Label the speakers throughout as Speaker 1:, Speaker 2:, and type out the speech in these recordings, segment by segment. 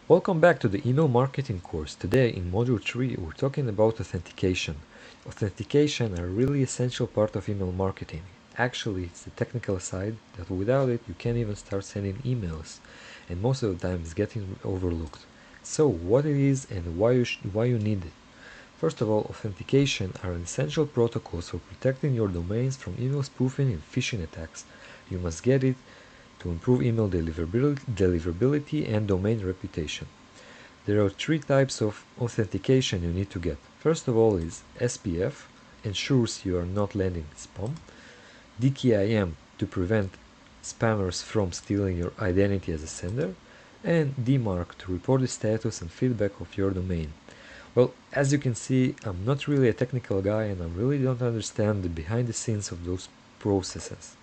Speaker 1: Welcome back to the email marketing course. Today in module 3 we're talking about authentication. Authentication are a really essential part of email marketing. Actually, it's the technical side that without it you can't even start sending emails, and most of the time it's getting overlooked. So what it is and why you need it. First of all, authentication are an essential protocols for protecting your domains from email spoofing and phishing attacks. You must get it to improve email deliverability and domain reputation. There are three types of authentication you need to get. First of all is SPF, ensures you are not landing spam, DKIM to prevent spammers from stealing your identity as a sender, and DMARC to report the status and feedback of your domain. Well, as you can see, I'm not really a technical guy and I really don't understand the behind the scenes of those processes.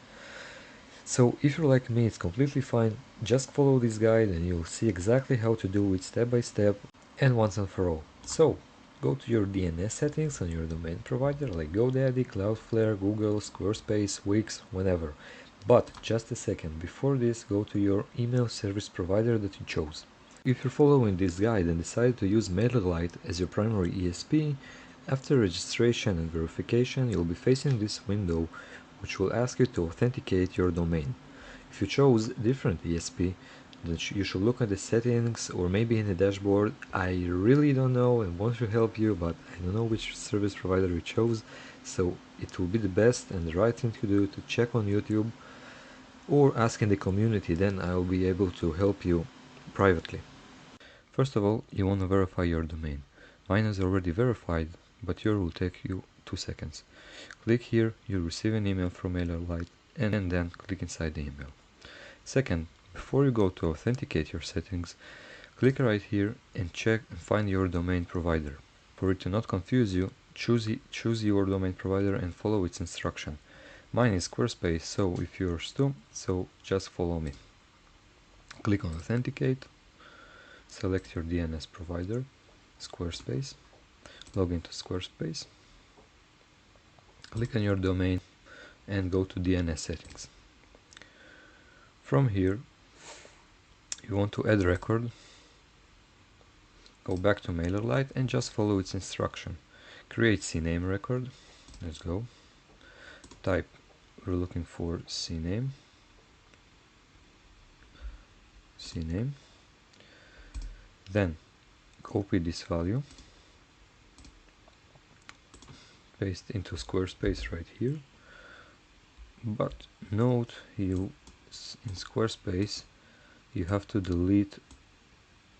Speaker 1: So if you're like me, it's completely fine. Just follow this guide and you'll see exactly how to do it step by step and once and for all. So go to your DNS settings on your domain provider like GoDaddy, Cloudflare, Google, Squarespace, Wix, whatever. But just a second, before this, go to your email service provider that you chose. If you're following this guide and decide to use MailerLite as your primary ESP, after registration and verification you'll be facing this window which will ask you to authenticate your domain. If you chose different ESP, then you should look at the settings or maybe in the dashboard. I really don't know and want to help you, but I don't know which service provider you chose, so it will be the best and the right thing to do to check on YouTube or ask in the community, then I will be able to help you privately. First of all, you want to verify your domain. Mine is already verified, but yours will take you 2 seconds. Click here, you'll receive an email from MailerLite, and then click inside the email. Second, before you go to authenticate your settings, click right here and check and find your domain provider. For it to not confuse you, choose your domain provider and follow its instruction. Mine is Squarespace, so if yours too, so just follow me. Click on authenticate, select your DNS provider, Squarespace, log into Squarespace, click on your domain and go to DNS settings. From here you want to add record, go back to MailerLite and just follow its instruction. Create CNAME record, let's go, type, we're looking for CNAME, then copy this value, paste into Squarespace right here, but note in Squarespace you have to delete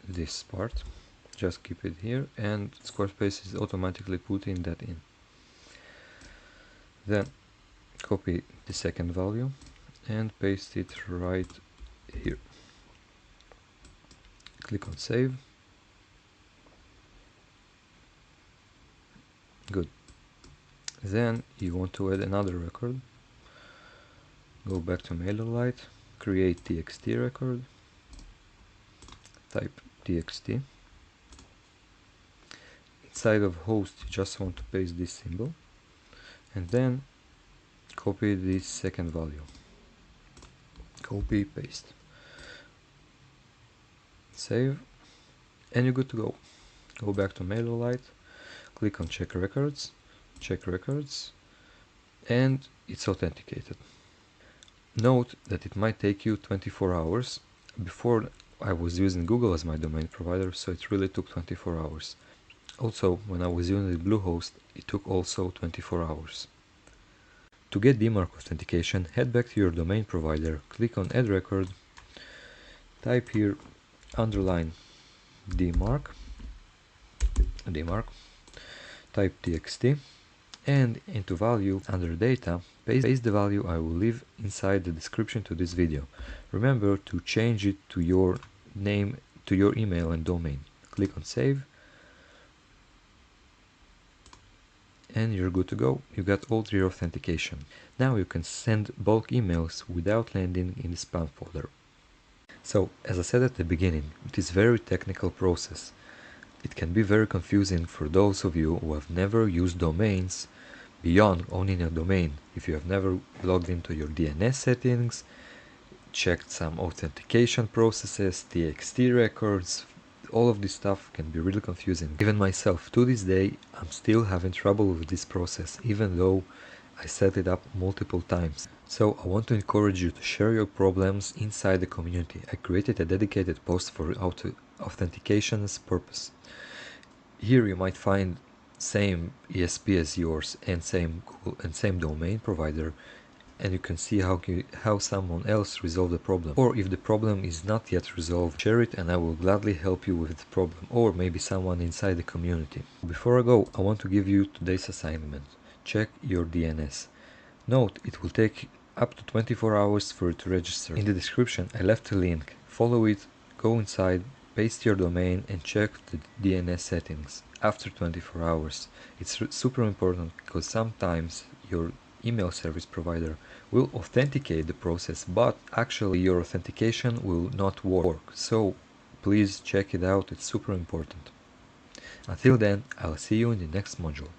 Speaker 1: this part, just keep it here and Squarespace is automatically putting that in. Then copy the second value and paste it right here. Click on save. Good. Then you want to add another record. Go back to MailerLite, create txt record, type txt. Inside of host you just want to paste this symbol and then copy this second value. Copy, paste. Save and you're good to go. Go back to MailerLite, click on check records, and it's authenticated. Note that it might take you 24 hours. Before I was using Google as my domain provider, so it really took 24 hours. Also, when I was using the Bluehost, it took also 24 hours. To get DMARC authentication, head back to your domain provider, click on add record, type here underline DMARC, type txt, and into value under data, paste the value I will leave inside the description to this video. Remember to change it to your name, to your email and domain. Click on save and you're good to go. You got all three authentication. Now you can send bulk emails without landing in the spam folder. So, as I said at the beginning, it is a very technical process. It can be very confusing for those of you who have never used domains beyond owning a domain. If you have never logged into your DNS settings, checked some authentication processes, txt records, all of this stuff can be really confusing. Even myself, to this day, I'm still having trouble with this process, even though I set it up multiple times. So I want to encourage you to share your problems inside the community. I created a dedicated post for authentication's purpose. Here you might find same ESP as yours and same Google and same domain provider, and you can see how someone else resolved the problem. Or if the problem is not yet resolved, share it and I will gladly help you with the problem, or maybe someone inside the community. Before I go, I want to give you today's assignment. Check your DNS. Note, it will take up to 24 hours for it to register. In the description I left a link. Follow it, go inside, paste your domain and check the DNS settings after 24 hours. It's super important because sometimes your email service provider will authenticate the process, but actually your authentication will not work. So please check it out, it's super important. Until then, I'll see you in the next module.